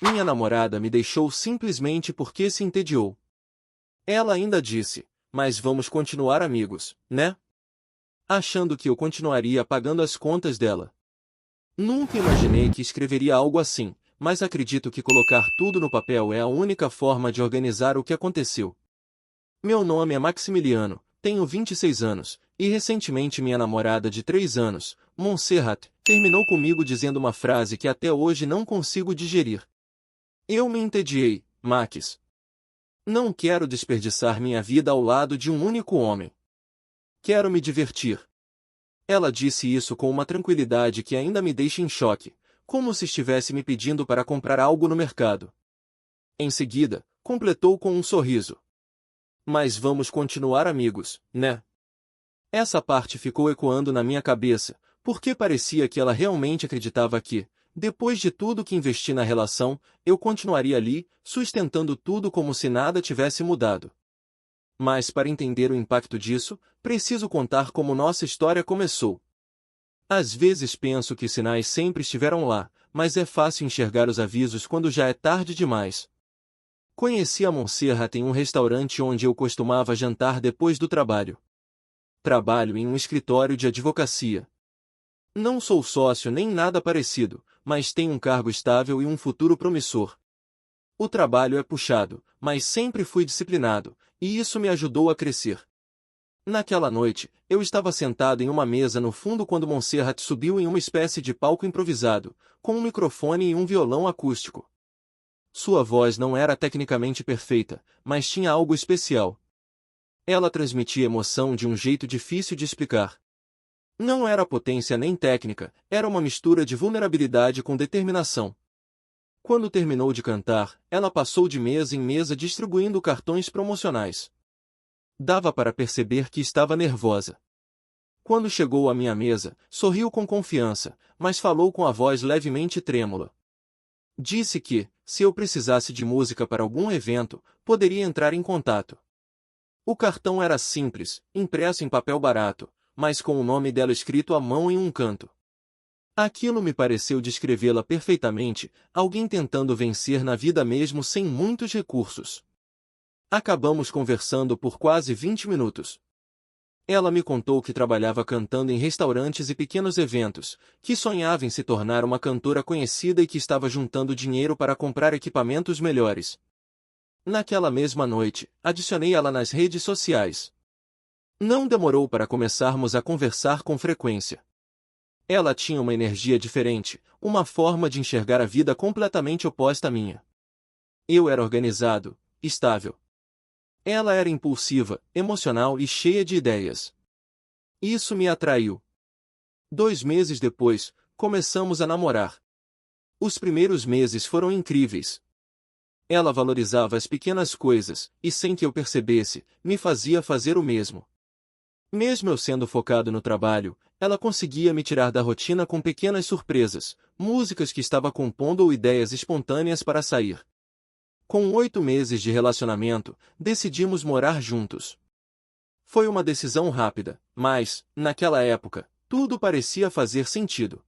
Minha namorada me deixou simplesmente porque se entediou. Ela ainda disse, mas vamos continuar amigos, né? Achando que eu continuaria pagando as contas dela. Nunca imaginei que escreveria algo assim, mas acredito que colocar tudo no papel é a única forma de organizar o que aconteceu. Meu nome é Maximiliano, tenho 26 anos, e recentemente minha namorada de 3 anos, Montserrat, terminou comigo dizendo uma frase que até hoje não consigo digerir. Eu me entediei, Max. Não quero desperdiçar minha vida ao lado de um único homem. Quero me divertir. Ela disse isso com uma tranquilidade que ainda me deixa em choque, como se estivesse me pedindo para comprar algo no mercado. Em seguida, completou com um sorriso. Mas vamos continuar amigos, né? Essa parte ficou ecoando na minha cabeça, porque parecia que ela realmente acreditava que, depois de tudo que investi na relação, eu continuaria ali, sustentando tudo como se nada tivesse mudado. Mas para entender o impacto disso, preciso contar como nossa história começou. Às vezes penso que os sinais sempre estiveram lá, mas é fácil enxergar os avisos quando já é tarde demais. Conheci a Montserrat em um restaurante onde eu costumava jantar depois do trabalho. Trabalho em um escritório de advocacia. Não sou sócio nem nada parecido, mas tenho um cargo estável e um futuro promissor. O trabalho é puxado, mas sempre fui disciplinado, e isso me ajudou a crescer. Naquela noite, eu estava sentado em uma mesa no fundo quando Montserrat subiu em uma espécie de palco improvisado, com um microfone e um violão acústico. Sua voz não era tecnicamente perfeita, mas tinha algo especial. Ela transmitia emoção de um jeito difícil de explicar. Não era potência nem técnica, era uma mistura de vulnerabilidade com determinação. Quando terminou de cantar, ela passou de mesa em mesa distribuindo cartões promocionais. Dava para perceber que estava nervosa. Quando chegou à minha mesa, sorriu com confiança, mas falou com a voz levemente trêmula. Disse que, se eu precisasse de música para algum evento, poderia entrar em contato. O cartão era simples, impresso em papel barato, mas com o nome dela escrito à mão em um canto. Aquilo me pareceu descrevê-la perfeitamente, alguém tentando vencer na vida mesmo sem muitos recursos. Acabamos conversando por quase 20 minutos. Ela me contou que trabalhava cantando em restaurantes e pequenos eventos, que sonhava em se tornar uma cantora conhecida e que estava juntando dinheiro para comprar equipamentos melhores. Naquela mesma noite, adicionei ela nas redes sociais. Não demorou para começarmos a conversar com frequência. Ela tinha uma energia diferente, uma forma de enxergar a vida completamente oposta à minha. Eu era organizado, estável. Ela era impulsiva, emocional e cheia de ideias. Isso me atraiu. 2 meses depois, começamos a namorar. Os primeiros meses foram incríveis. Ela valorizava as pequenas coisas, e sem que eu percebesse, me fazia fazer o mesmo. Mesmo eu sendo focado no trabalho, ela conseguia me tirar da rotina com pequenas surpresas, músicas que estava compondo ou ideias espontâneas para sair. Com 8 meses de relacionamento, decidimos morar juntos. Foi uma decisão rápida, mas, naquela época, tudo parecia fazer sentido.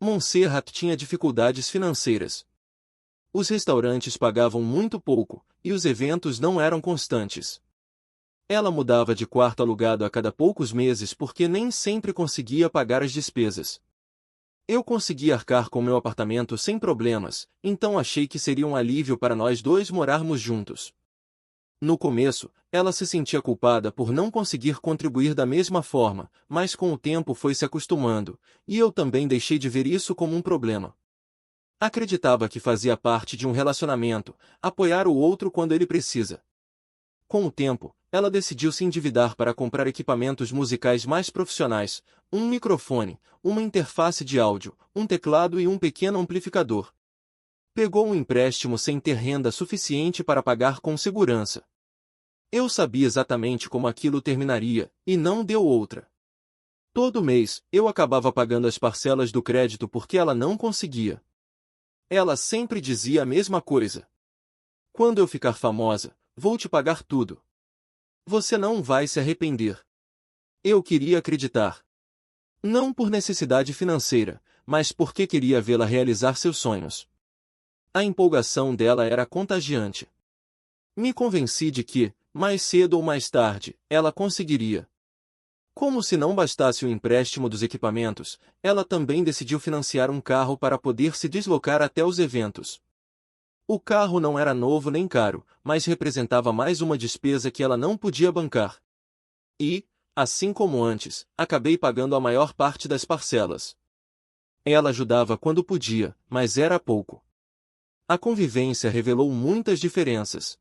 Montserrat tinha dificuldades financeiras. Os restaurantes pagavam muito pouco, e os eventos não eram constantes. Ela mudava de quarto alugado a cada poucos meses porque nem sempre conseguia pagar as despesas. Eu conseguia arcar com meu apartamento sem problemas, então achei que seria um alívio para nós dois morarmos juntos. No começo, ela se sentia culpada por não conseguir contribuir da mesma forma, mas com o tempo foi se acostumando, e eu também deixei de ver isso como um problema. Acreditava que fazia parte de um relacionamento, apoiar o outro quando ele precisa. Com o tempo, ela decidiu se endividar para comprar equipamentos musicais mais profissionais, um microfone, uma interface de áudio, um teclado e um pequeno amplificador. Pegou um empréstimo sem ter renda suficiente para pagar com segurança. Eu sabia exatamente como aquilo terminaria, e não deu outra. Todo mês, eu acabava pagando as parcelas do crédito porque ela não conseguia. Ela sempre dizia a mesma coisa. Quando eu ficar famosa, vou te pagar tudo. Você não vai se arrepender. Eu queria acreditar. Não por necessidade financeira, mas porque queria vê-la realizar seus sonhos. A empolgação dela era contagiante. Me convenci de que, mais cedo ou mais tarde, ela conseguiria. Como se não bastasse o empréstimo dos equipamentos, ela também decidiu financiar um carro para poder se deslocar até os eventos. O carro não era novo nem caro, mas representava mais uma despesa que ela não podia bancar. E, assim como antes, acabei pagando a maior parte das parcelas. Ela ajudava quando podia, mas era pouco. A convivência revelou muitas diferenças.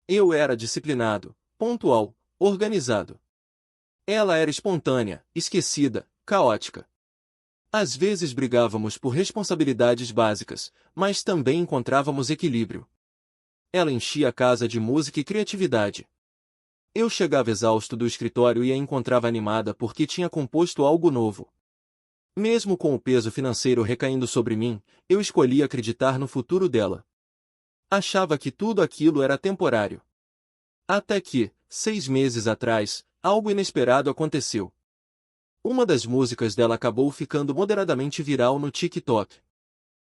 Eu era disciplinado, pontual, organizado. Ela era espontânea, esquecida, caótica. Às vezes brigávamos por responsabilidades básicas, mas também encontrávamos equilíbrio. Ela enchia a casa de música e criatividade. Eu chegava exausto do escritório e a encontrava animada porque tinha composto algo novo. Mesmo com o peso financeiro recaindo sobre mim, eu escolhi acreditar no futuro dela. Achava que tudo aquilo era temporário. Até que, 6 meses atrás, algo inesperado aconteceu. Uma das músicas dela acabou ficando moderadamente viral no TikTok.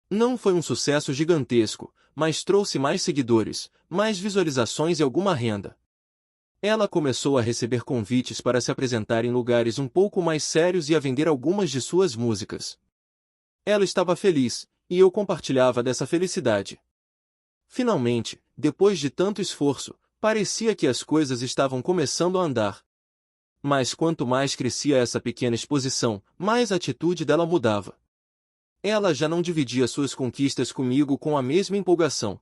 Não foi um sucesso gigantesco, mas trouxe mais seguidores, mais visualizações e alguma renda. Ela começou a receber convites para se apresentar em lugares um pouco mais sérios e a vender algumas de suas músicas. Ela estava feliz, e eu compartilhava dessa felicidade. Finalmente, depois de tanto esforço, parecia que as coisas estavam começando a andar. Mas quanto mais crescia essa pequena exposição, mais a atitude dela mudava. Ela já não dividia suas conquistas comigo com a mesma empolgação.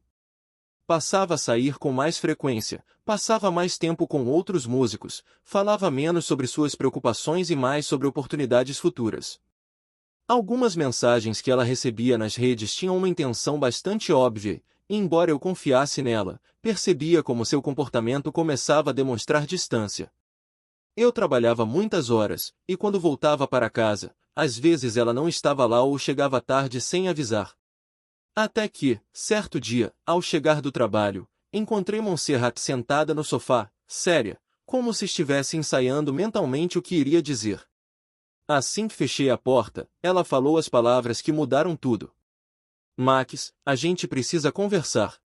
Passava a sair com mais frequência, passava mais tempo com outros músicos, falava menos sobre suas preocupações e mais sobre oportunidades futuras. Algumas mensagens que ela recebia nas redes tinham uma intenção bastante óbvia, e embora eu confiasse nela, percebia como seu comportamento começava a demonstrar distância. Eu trabalhava muitas horas, e quando voltava para casa, às vezes ela não estava lá ou chegava tarde sem avisar. Até que, certo dia, ao chegar do trabalho, encontrei Montserrat sentada no sofá, séria, como se estivesse ensaiando mentalmente o que iria dizer. Assim que fechei a porta, ela falou as palavras que mudaram tudo. Max, a gente precisa conversar.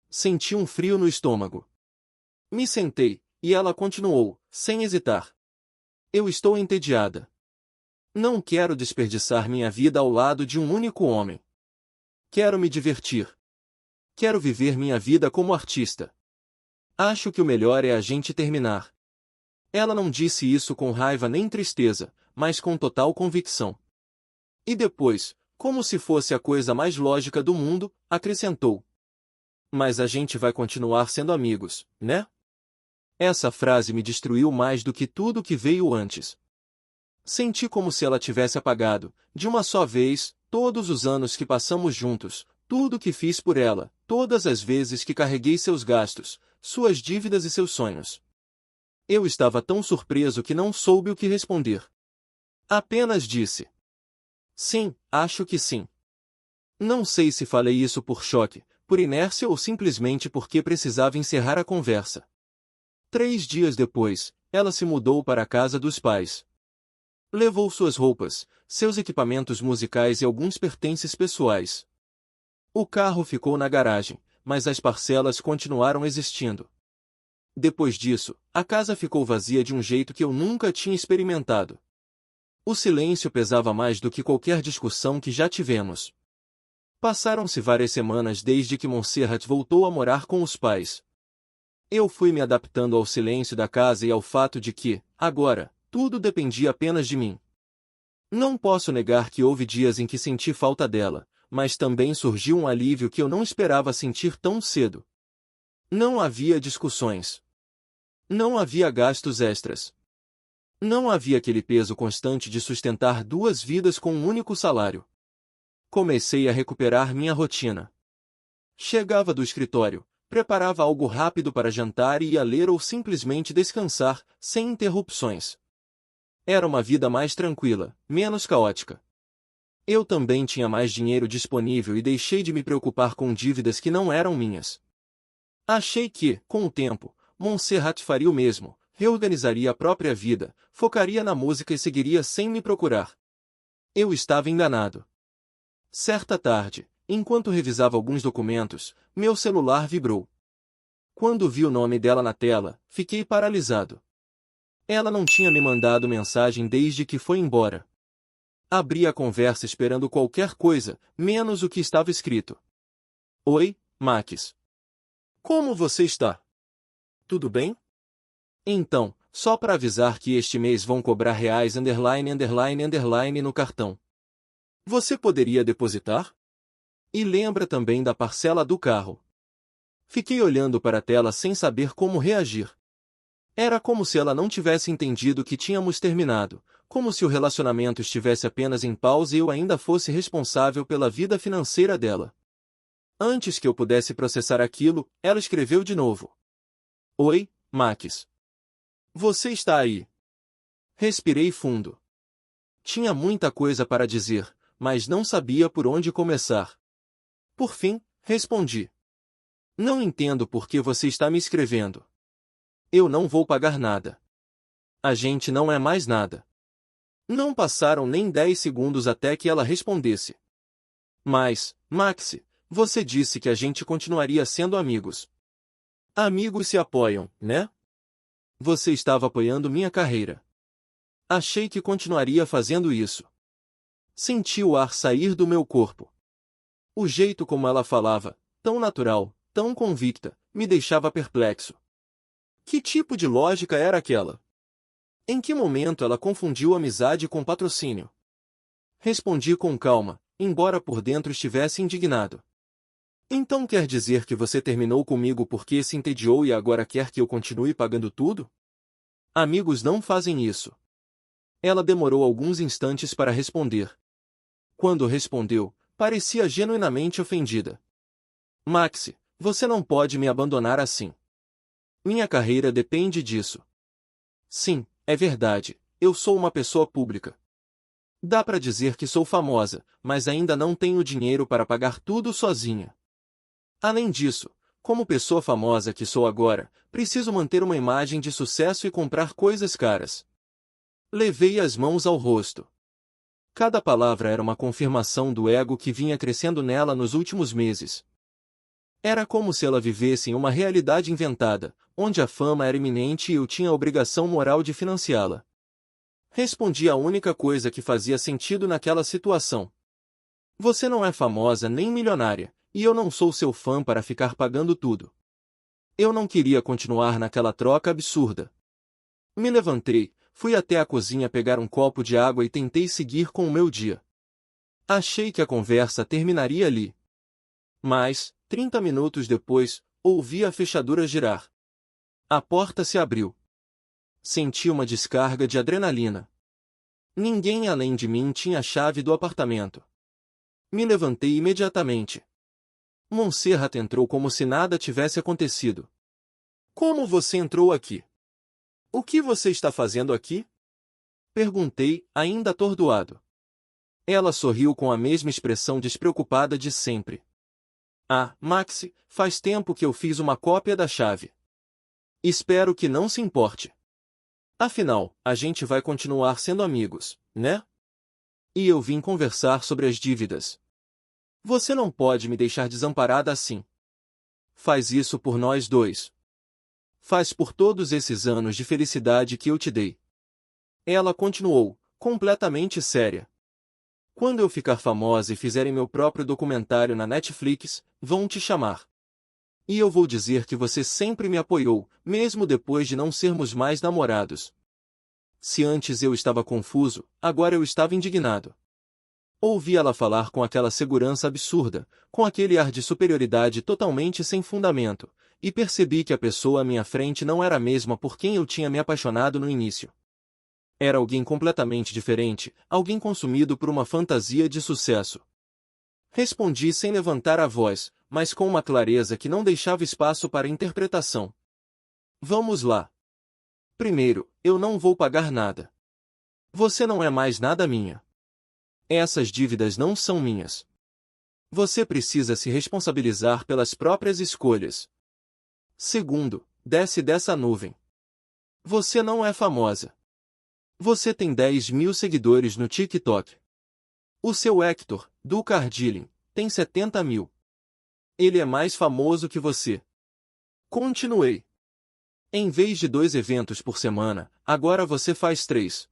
Senti um frio no estômago. Me sentei, e ela continuou, sem hesitar. Eu estou entediada. Não quero desperdiçar minha vida ao lado de um único homem. Quero me divertir. Quero viver minha vida como artista. Acho que o melhor é a gente terminar. Ela não disse isso com raiva nem tristeza, mas com total convicção. E depois, como se fosse a coisa mais lógica do mundo, acrescentou. Mas a gente vai continuar sendo amigos, né? Essa frase me destruiu mais do que tudo que veio antes. Senti como se ela tivesse apagado, de uma só vez, todos os anos que passamos juntos, tudo que fiz por ela, todas as vezes que carreguei seus gastos, suas dívidas e seus sonhos. Eu estava tão surpreso que não soube o que responder. Apenas disse. Sim, acho que sim. Não sei se falei isso por choque, por inércia ou simplesmente porque precisava encerrar a conversa. 3 dias depois, ela se mudou para a casa dos pais. Levou suas roupas, seus equipamentos musicais e alguns pertences pessoais. O carro ficou na garagem, mas as parcelas continuaram existindo. Depois disso, a casa ficou vazia de um jeito que eu nunca tinha experimentado. O silêncio pesava mais do que qualquer discussão que já tivemos. Passaram-se várias semanas desde que Montserrat voltou a morar com os pais. Eu fui me adaptando ao silêncio da casa e ao fato de que, agora, tudo dependia apenas de mim. Não posso negar que houve dias em que senti falta dela, mas também surgiu um alívio que eu não esperava sentir tão cedo. Não havia discussões. Não havia gastos extras. Não havia aquele peso constante de sustentar 2 vidas com um único salário. Comecei a recuperar minha rotina. Chegava do escritório, preparava algo rápido para jantar e ia ler ou simplesmente descansar, sem interrupções. Era uma vida mais tranquila, menos caótica. Eu também tinha mais dinheiro disponível e deixei de me preocupar com dívidas que não eram minhas. Achei que, com o tempo, Montserrat faria o mesmo, reorganizaria a própria vida, focaria na música e seguiria sem me procurar. Eu estava enganado. Certa tarde, Enquanto revisava alguns documentos, meu celular vibrou. Quando vi o nome dela na tela, fiquei paralisado. Ela não tinha me mandado mensagem desde que foi embora. Abri a conversa esperando qualquer coisa, menos o que estava escrito. Oi, Max. Como você está? Tudo bem? Então, só para avisar que este mês vão cobrar ___ no cartão. Você poderia depositar? E lembra também da parcela do carro. Fiquei olhando para a tela sem saber como reagir. Era como se ela não tivesse entendido que tínhamos terminado, como se o relacionamento estivesse apenas em pausa e eu ainda fosse responsável pela vida financeira dela. Antes que eu pudesse processar aquilo, ela escreveu de novo. Oi, Max. Você está aí? Respirei fundo. Tinha muita coisa para dizer, mas não sabia por onde começar. Por fim, respondi. Não entendo por que você está me escrevendo. Eu não vou pagar nada. A gente não é mais nada. Não passaram nem 10 segundos até que ela respondesse. Mas, Max, você disse que a gente continuaria sendo amigos. Amigos se apoiam, né? Você estava apoiando minha carreira. Achei que continuaria fazendo isso. Senti o ar sair do meu corpo. O jeito como ela falava, tão natural, tão convicta, me deixava perplexo. Que tipo de lógica era aquela? Em que momento ela confundiu amizade com patrocínio? Respondi com calma, embora por dentro estivesse indignado. Então quer dizer que você terminou comigo porque se entediou e agora quer que eu continue pagando tudo? Amigos não fazem isso. Ela demorou alguns instantes para responder. Quando respondeu, parecia genuinamente ofendida. Max, você não pode me abandonar assim. Minha carreira depende disso. Sim, é verdade, eu sou uma pessoa pública. Dá para dizer que sou famosa, mas ainda não tenho dinheiro para pagar tudo sozinha. Além disso, como pessoa famosa que sou agora, preciso manter uma imagem de sucesso e comprar coisas caras. Levei as mãos ao rosto. Cada palavra era uma confirmação do ego que vinha crescendo nela nos últimos meses. Era como se ela vivesse em uma realidade inventada, onde a fama era iminente e eu tinha a obrigação moral de financiá-la. Respondi a única coisa que fazia sentido naquela situação. Você não é famosa nem milionária, e eu não sou seu fã para ficar pagando tudo. Eu não queria continuar naquela troca absurda. Me levantei, fui até a cozinha pegar um copo de água e tentei seguir com o meu dia. Achei que a conversa terminaria ali. Mas, 30 minutos depois, ouvi a fechadura girar. A porta se abriu. Senti uma descarga de adrenalina. Ninguém além de mim tinha a chave do apartamento. Me levantei imediatamente. Montserrat entrou como se nada tivesse acontecido. Como você entrou aqui? O que você está fazendo aqui? Perguntei, ainda atordoado. Ela sorriu com a mesma expressão despreocupada de sempre. Ah, Max, faz tempo que eu fiz uma cópia da chave. Espero que não se importe. Afinal, a gente vai continuar sendo amigos, né? E eu vim conversar sobre as dívidas. Você não pode me deixar desamparada assim. Faz isso por nós dois. Faz por todos esses anos de felicidade que eu te dei. Ela continuou, completamente séria. Quando eu ficar famosa e fizerem meu próprio documentário na Netflix, vão te chamar. E eu vou dizer que você sempre me apoiou, mesmo depois de não sermos mais namorados. Se antes eu estava confuso, agora eu estava indignado. Ouvi ela falar com aquela segurança absurda, com aquele ar de superioridade totalmente sem fundamento, e percebi que a pessoa à minha frente não era a mesma por quem eu tinha me apaixonado no início. Era alguém completamente diferente, alguém consumido por uma fantasia de sucesso. Respondi sem levantar a voz, mas com uma clareza que não deixava espaço para interpretação. Vamos lá. Primeiro, eu não vou pagar nada. Você não é mais nada minha. Essas dívidas não são minhas. Você precisa se responsabilizar pelas próprias escolhas. Segundo, desce dessa nuvem. Você não é famosa. Você tem 10.000 seguidores no TikTok. O seu Hector, do Cardilling, tem 70 mil. Ele é mais famoso que você. Continuei. Em vez de 2 eventos por semana, agora você faz 3.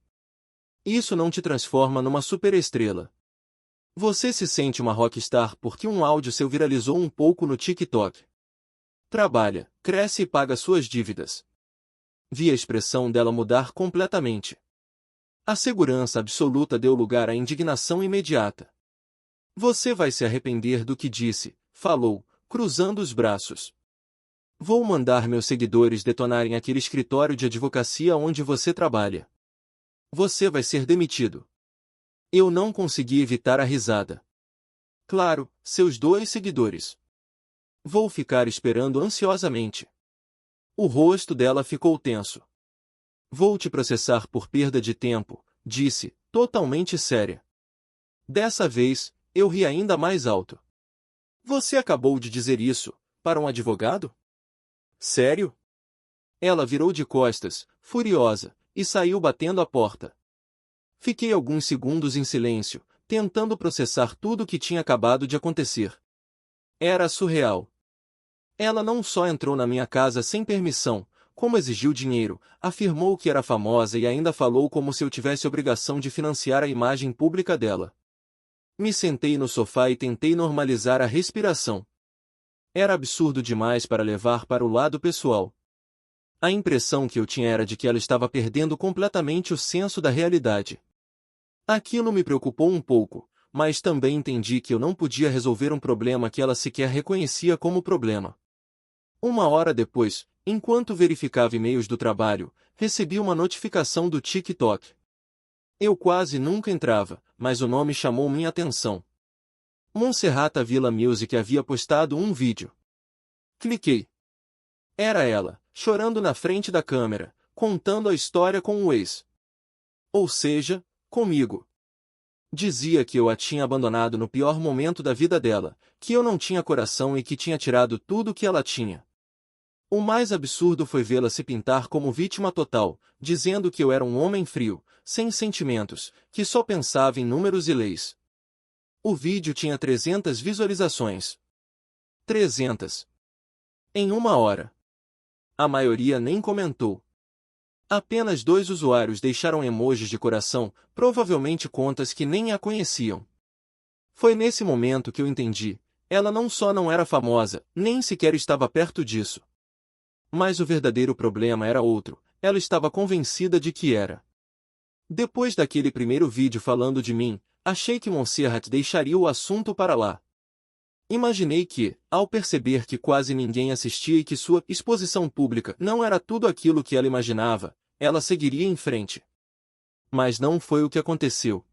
Isso não te transforma numa superestrela. Você se sente uma rockstar porque um áudio seu viralizou um pouco no TikTok. Trabalha, cresce e paga suas dívidas. Vi a expressão dela mudar completamente. A segurança absoluta deu lugar à indignação imediata. Você vai se arrepender do que disse, falou, cruzando os braços. Vou mandar meus seguidores detonarem aquele escritório de advocacia onde você trabalha. Você vai ser demitido. Eu não consegui evitar a risada. Claro, seus 2 seguidores. Vou ficar esperando ansiosamente. O rosto dela ficou tenso. Vou te processar por perda de tempo, disse, totalmente séria. Dessa vez, eu ri ainda mais alto. Você acabou de dizer isso, para um advogado? Sério? Ela virou de costas, furiosa, e saiu batendo a porta. Fiquei alguns segundos em silêncio, tentando processar tudo o que tinha acabado de acontecer. Era surreal. Ela não só entrou na minha casa sem permissão, como exigiu dinheiro, afirmou que era famosa e ainda falou como se eu tivesse obrigação de financiar a imagem pública dela. Me sentei no sofá e tentei normalizar a respiração. Era absurdo demais para levar para o lado pessoal. A impressão que eu tinha era de que ela estava perdendo completamente o senso da realidade. Aquilo me preocupou um pouco, mas também entendi que eu não podia resolver um problema que ela sequer reconhecia como problema. 1 hora depois, enquanto verificava e-mails do trabalho, recebi uma notificação do TikTok. Eu quase nunca entrava, mas o nome chamou minha atenção. Monserrata Villa Music havia postado um vídeo. Cliquei. Era ela, chorando na frente da câmera, contando a história com o ex. Ou seja, comigo. Dizia que eu a tinha abandonado no pior momento da vida dela, que eu não tinha coração e que tinha tirado tudo o que ela tinha. O mais absurdo foi vê-la se pintar como vítima total, dizendo que eu era um homem frio, sem sentimentos, que só pensava em números e leis. O vídeo tinha 300 visualizações. 300. Em 1 hora. A maioria nem comentou. Apenas 2 usuários deixaram emojis de coração, provavelmente contas que nem a conheciam. Foi nesse momento que eu entendi, ela não só não era famosa, nem sequer estava perto disso. Mas o verdadeiro problema era outro, ela estava convencida de que era. Depois daquele primeiro vídeo falando de mim, achei que Montserrat deixaria o assunto para lá. Imaginei que, ao perceber que quase ninguém assistia e que sua exposição pública não era tudo aquilo que ela imaginava, ela seguiria em frente. Mas não foi o que aconteceu.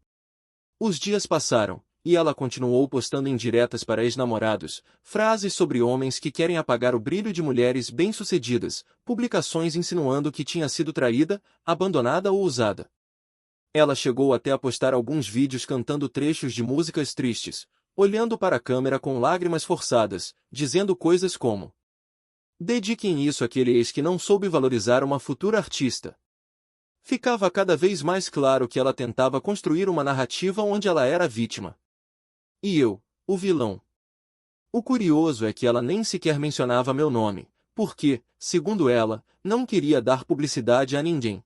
Os dias passaram, e ela continuou postando indiretas para ex-namorados, frases sobre homens que querem apagar o brilho de mulheres bem-sucedidas, publicações insinuando que tinha sido traída, abandonada ou usada. Ela chegou até a postar alguns vídeos cantando trechos de músicas tristes, olhando para a câmera com lágrimas forçadas, dizendo coisas como: dediquem isso àquele ex que não soube valorizar uma futura artista. Ficava cada vez mais claro que ela tentava construir uma narrativa onde ela era a vítima. E eu, o vilão. O curioso é que ela nem sequer mencionava meu nome, porque, segundo ela, não queria dar publicidade a ninguém.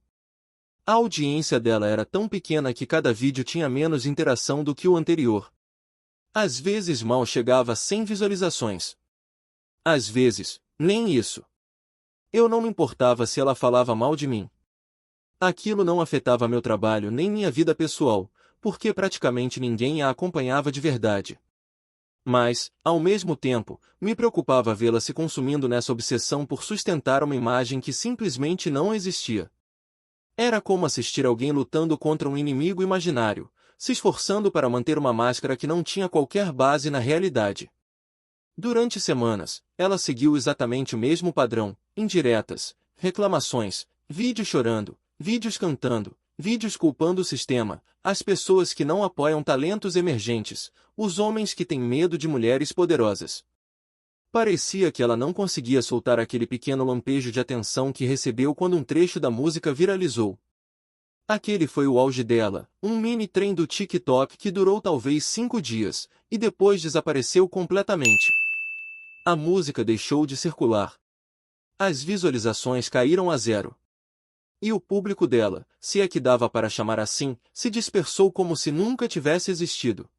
A audiência dela era tão pequena que cada vídeo tinha menos interação do que o anterior. Às vezes mal chegava a 100 visualizações. Às vezes, nem isso. Eu não me importava se ela falava mal de mim. Aquilo não afetava meu trabalho nem minha vida pessoal, porque praticamente ninguém a acompanhava de verdade. Mas, ao mesmo tempo, me preocupava vê-la se consumindo nessa obsessão por sustentar uma imagem que simplesmente não existia. Era como assistir alguém lutando contra um inimigo imaginário, se esforçando para manter uma máscara que não tinha qualquer base na realidade. Durante semanas, ela seguiu exatamente o mesmo padrão: indiretas, reclamações, vídeos chorando, vídeos cantando, vídeos culpando o sistema, as pessoas que não apoiam talentos emergentes, os homens que têm medo de mulheres poderosas. Parecia que ela não conseguia soltar aquele pequeno lampejo de atenção que recebeu quando um trecho da música viralizou. Aquele foi o auge dela, um mini trem do TikTok que durou talvez 5 dias, e depois desapareceu completamente. A música deixou de circular. As visualizações caíram a zero. E o público dela, se é que dava para chamar assim, se dispersou como se nunca tivesse existido.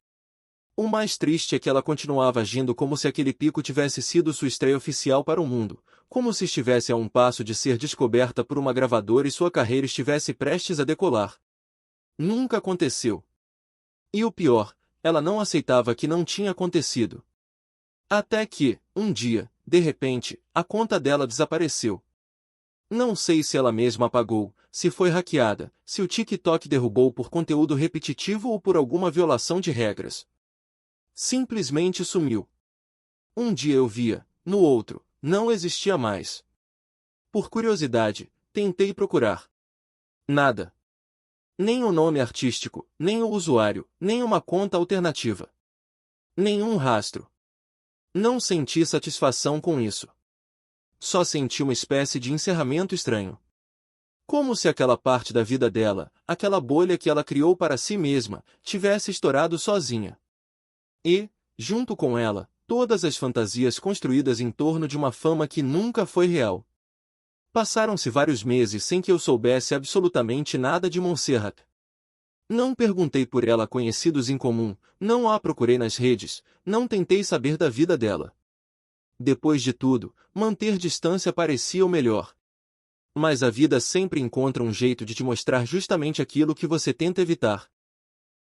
O mais triste é que ela continuava agindo como se aquele pico tivesse sido sua estreia oficial para o mundo, como se estivesse a um passo de ser descoberta por uma gravadora e sua carreira estivesse prestes a decolar. Nunca aconteceu. E o pior, ela não aceitava que não tinha acontecido. Até que, um dia, de repente, a conta dela desapareceu. Não sei se ela mesma apagou, se foi hackeada, se o TikTok derrubou por conteúdo repetitivo ou por alguma violação de regras. Simplesmente sumiu. Um dia eu via, no outro, não existia mais. Por curiosidade, tentei procurar. Nada. Nem o nome artístico, nem o usuário, nem uma conta alternativa. Nenhum rastro. Não senti satisfação com isso. Só senti uma espécie de encerramento estranho. Como se aquela parte da vida dela, aquela bolha que ela criou para si mesma, tivesse estourado sozinha. E, junto com ela, todas as fantasias construídas em torno de uma fama que nunca foi real. Passaram-se vários meses sem que eu soubesse absolutamente nada de Montserrat. Não perguntei por ela a conhecidos em comum, não a procurei nas redes, não tentei saber da vida dela. Depois de tudo, manter distância parecia o melhor. Mas a vida sempre encontra um jeito de te mostrar justamente aquilo que você tenta evitar.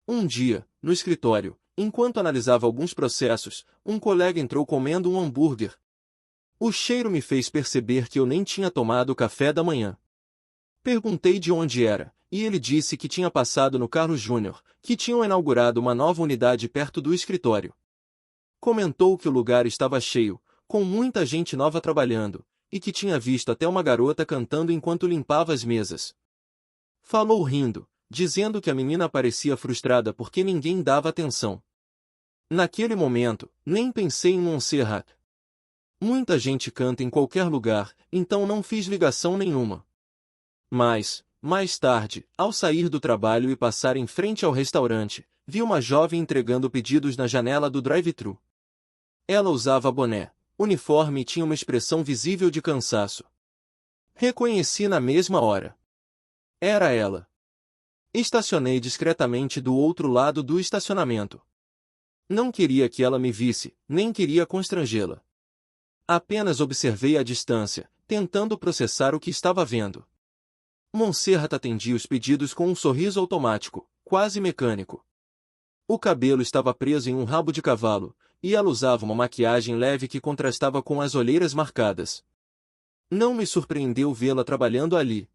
Um dia, no escritório, enquanto analisava alguns processos, um colega entrou comendo um hambúrguer. O cheiro me fez perceber que eu nem tinha tomado o café da manhã. Perguntei de onde era, e ele disse que tinha passado no Carlos Júnior, que tinham inaugurado uma nova unidade perto do escritório. Comentou que o lugar estava cheio, com muita gente nova trabalhando, e que tinha visto até uma garota cantando enquanto limpava as mesas. Falou rindo, dizendo que a menina parecia frustrada porque ninguém dava atenção. Naquele momento, nem pensei em Montserrat. Muita gente canta em qualquer lugar, então não fiz ligação nenhuma. Mas, mais tarde, ao sair do trabalho e passar em frente ao restaurante, vi uma jovem entregando pedidos na janela do drive-thru. Ela usava boné, uniforme e tinha uma expressão visível de cansaço. Reconheci na mesma hora. Era ela. Estacionei discretamente do outro lado do estacionamento. Não queria que ela me visse, nem queria constrangê-la. Apenas observei à distância, tentando processar o que estava vendo. Montserrat atendia os pedidos com um sorriso automático, quase mecânico. O cabelo estava preso em um rabo de cavalo, e ela usava uma maquiagem leve que contrastava com as olheiras marcadas. Não me surpreendeu vê-la trabalhando ali.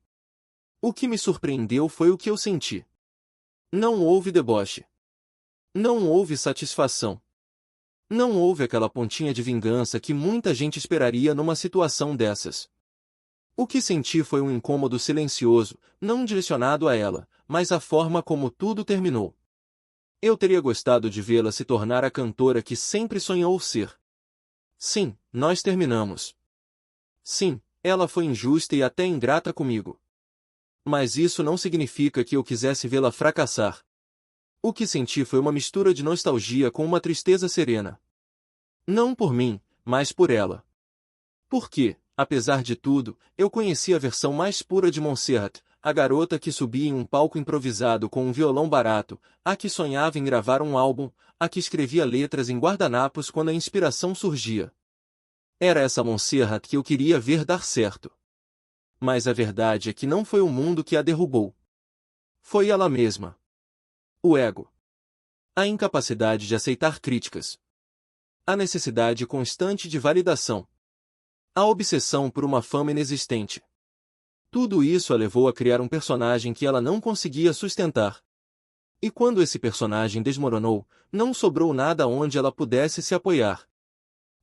O que me surpreendeu foi o que eu senti. Não houve deboche. Não houve satisfação. Não houve aquela pontinha de vingança que muita gente esperaria numa situação dessas. O que senti foi um incômodo silencioso, não direcionado a ela, mas a forma como tudo terminou. Eu teria gostado de vê-la se tornar a cantora que sempre sonhou ser. Sim, nós terminamos. Sim, ela foi injusta e até ingrata comigo. Mas isso não significa que eu quisesse vê-la fracassar. O que senti foi uma mistura de nostalgia com uma tristeza serena. Não por mim, mas por ela. Porque, apesar de tudo, eu conheci a versão mais pura de Montserrat, a garota que subia em um palco improvisado com um violão barato, a que sonhava em gravar um álbum, a que escrevia letras em guardanapos quando a inspiração surgia. Era essa Montserrat que eu queria ver dar certo. Mas a verdade é que não foi o mundo que a derrubou. Foi ela mesma. O ego. A incapacidade de aceitar críticas. A necessidade constante de validação. A obsessão por uma fama inexistente. Tudo isso a levou a criar um personagem que ela não conseguia sustentar. E quando esse personagem desmoronou, não sobrou nada onde ela pudesse se apoiar.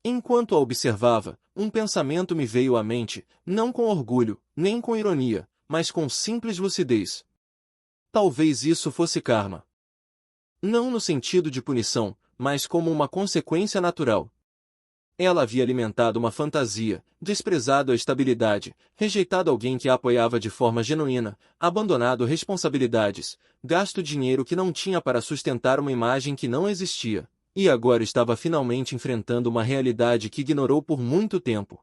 Enquanto a observava, um pensamento me veio à mente, não com orgulho, nem com ironia, mas com simples lucidez. Talvez isso fosse karma. Não no sentido de punição, mas como uma consequência natural. Ela havia alimentado uma fantasia, desprezado a estabilidade, rejeitado alguém que a apoiava de forma genuína, abandonado responsabilidades, gasto dinheiro que não tinha para sustentar uma imagem que não existia, e agora estava finalmente enfrentando uma realidade que ignorou por muito tempo.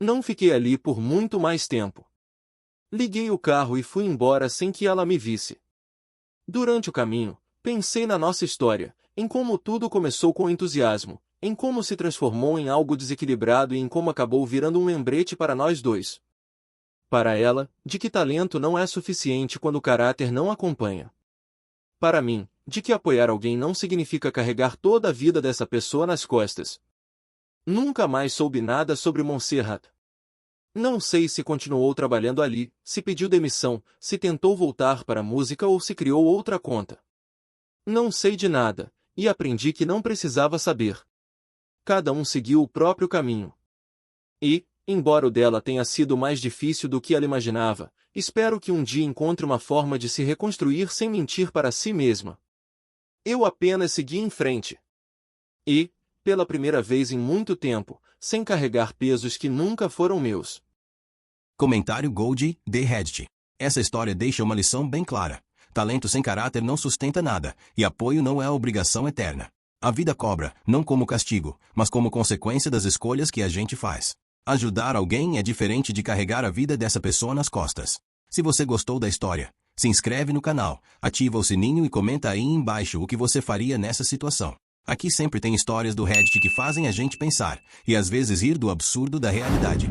Não fiquei ali por muito mais tempo. Liguei o carro e fui embora sem que ela me visse. Durante o caminho, pensei na nossa história, em como tudo começou com entusiasmo, em como se transformou em algo desequilibrado e em como acabou virando um lembrete para nós dois. Para ela, de que talento não é suficiente quando o caráter não acompanha. Para mim, de que apoiar alguém não significa carregar toda a vida dessa pessoa nas costas. Nunca mais soube nada sobre Montserrat. Não sei se continuou trabalhando ali, se pediu demissão, se tentou voltar para a música ou se criou outra conta. Não sei de nada, e aprendi que não precisava saber. Cada um seguiu o próprio caminho. E, embora o dela tenha sido mais difícil do que ela imaginava, espero que um dia encontre uma forma de se reconstruir sem mentir para si mesma. Eu apenas segui em frente. E, pela primeira vez em muito tempo, sem carregar pesos que nunca foram meus. Comentário Gold, The Reddit. Essa história deixa uma lição bem clara. Talento sem caráter não sustenta nada, e apoio não é obrigação eterna. A vida cobra, não como castigo, mas como consequência das escolhas que a gente faz. Ajudar alguém é diferente de carregar a vida dessa pessoa nas costas. Se você gostou da história, se inscreve no canal, ativa o sininho e comenta aí embaixo o que você faria nessa situação. Aqui sempre tem histórias do Reddit que fazem a gente pensar, e às vezes rir do absurdo da realidade.